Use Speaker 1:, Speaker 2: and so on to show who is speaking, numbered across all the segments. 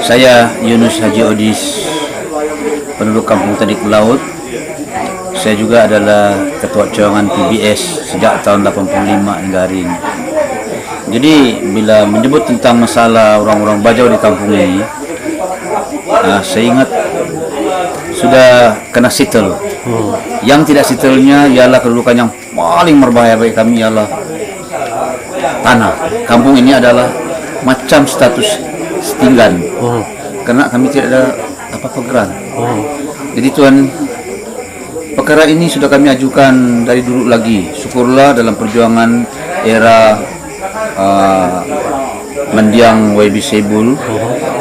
Speaker 1: Saya Yunus Haji Odis, penduduk Kampung Tadik Laut. Saya juga adalah Ketua Cawangan PBS sejak tahun 85 hingga hari ini. Jadi bila menyebut tentang masalah orang-orang Bajau di kampung ini, saya ingat sudah kena settle. Yang tidak settlenya ialah kedudukan yang paling berbahaya bagi kami ialah tanah. Kampung ini adalah macam status setinggan, karena kami tidak ada apa-apa geran. Jadi Tuhan, perkara ini sudah kami ajukan dari dulu lagi. Syukurlah dalam perjuangan era mendiang YB Sebul,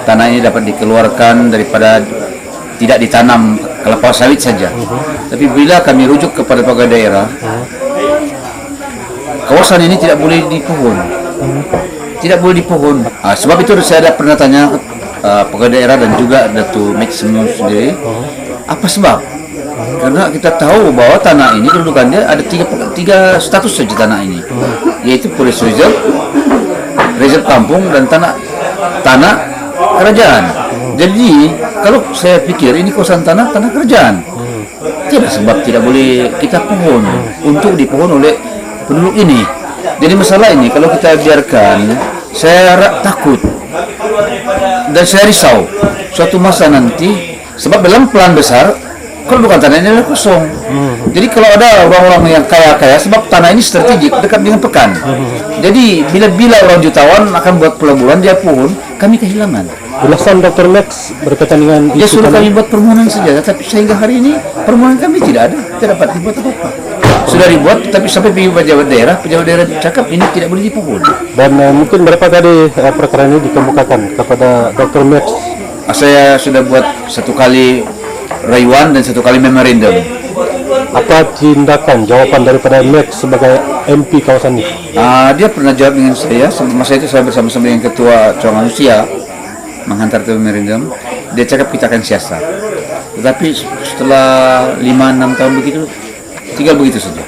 Speaker 1: tanah ini dapat dikeluarkan daripada tidak ditanam kelapa sawit saja. Tapi bila kami rujuk kepada pegawai daerah, kawasan ini tidak boleh dipohon. Tidak boleh dipohon. Sebab itu saya ada pernah tanya pegawai daerah dan juga Datuk Mek Semua sendiri, apa sebab? Karena kita tahu bahwa tanah ini kedudukannya ada tiga status saja tanah ini, yaitu Forest Reserve, Reserve Kampung, dan tanah kerajaan. Jadi kalau saya pikir ini kawasan tanah kerajaan, tidak sebab tidak boleh kita pohon untuk dipohon oleh penduduk ini. Jadi masalah ini kalau kita biarkan, saya takut dan saya risau suatu masa nanti, sebab dalam plan besar kedudukan tanah ini adalah kosong. Jadi kalau ada orang-orang yang kaya-kaya, sebab tanah ini strategik dekat dengan pekan. Jadi bila orang jutawan akan buat pelabuhan, dia pohon, kami kehilangan.
Speaker 2: Ulasan Dr. Max berkaitan dengan
Speaker 1: dia suruh kami buat permohonan saja, tapi sehingga hari ini permohonan kami tidak ada, tidak dapat dibuat apa-apa. Sudah dibuat, tapi sampai pejabat daerah cakap ini tidak boleh dipohon.
Speaker 2: Dan mungkin berapa kali perkara ini dikemukakan kepada Dr. Max?
Speaker 1: Saya sudah buat satu kali rayuan dan satu kali memorandum.
Speaker 2: Apa tindakan jawaban daripada Max sebagai MP kawasan ini?
Speaker 1: Dia pernah jawab dengan saya, masa itu saya bersama-sama dengan Ketua Cawangan Usia menghantar ke memorandum. Dia cakap kita akan siasat. Tetapi setelah 5-6 tahun begitu, tinggal begitu saja.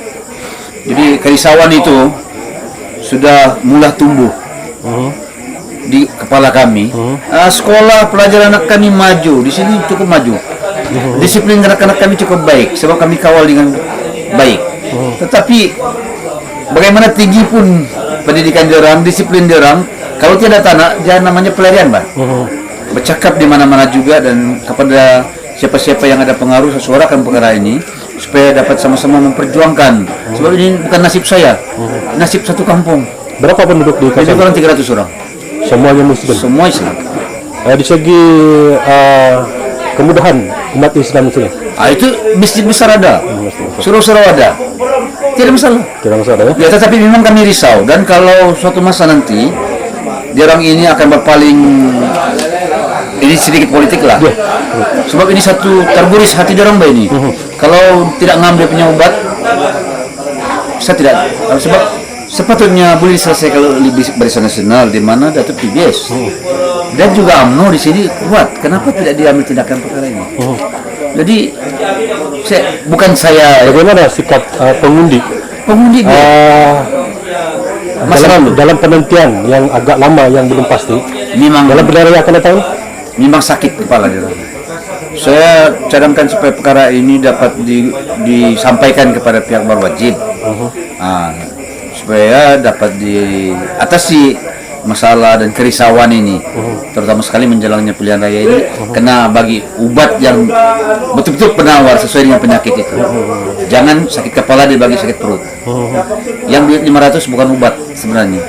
Speaker 1: Jadi kerisauan itu sudah mulai tumbuh di kepala kami. Sekolah pelajaran anak kami maju, di sini cukup maju. Disiplin anak-anak kami cukup baik, sebab kami kawal dengan baik. Tetapi bagaimana tinggi pun pendidikan diorang, disiplin diorang, kalau tidak tanah, jangan namanya pelarian, Pak. Bercakap di mana-mana juga, dan kepada siapa-siapa yang ada pengaruh, saya suarakan perkara ini supaya dapat sama-sama memperjuangkan. Sebab ini bukan nasib saya, nasib satu kampung.
Speaker 2: Berapa penduduk di kawasan?
Speaker 1: Kurang 300 orang.
Speaker 2: Semuanya Muslim.
Speaker 1: Semua Islam.
Speaker 2: Di segi kemudahan umat Islam itu,
Speaker 1: itu masjid besar ada, surau-surau ada, tidak masalah.
Speaker 2: Tidak masalah ya.
Speaker 1: Tetapi memang kami risau, dan kalau suatu masa nanti orang ini akan berpaling, ini sedikit politik lah. Sebab ini satu terguris hati orang ini. Kalau tidak ngambil punya obat, saya tidak. Sebab sepatutnya boleh diselesaikan oleh Barisan Nasional, di mana Datuk PBS dan juga UMNO di sini kuat. Kenapa tidak diambil tindakan perkara ini? Jadi bukan saya.
Speaker 2: Bagaimana sikap pengundi?
Speaker 1: Pengundi
Speaker 2: dalam penantian yang agak lama, yang belum pasti.
Speaker 1: Memang
Speaker 2: dalam pilihan yang akan datang,
Speaker 1: memang sakit kepala dia. Saya cadangkan supaya perkara ini dapat disampaikan kepada pihak berwajib, supaya dapat diatasi masalah dan kerisauan ini, terutama sekali menjalangnya pilihan raya ini, kena bagi ubat yang betul-betul penawar sesuai dengan penyakit itu. Jangan sakit kepala dibagi sakit perut. Yang duit 500 bukan obat sebenarnya.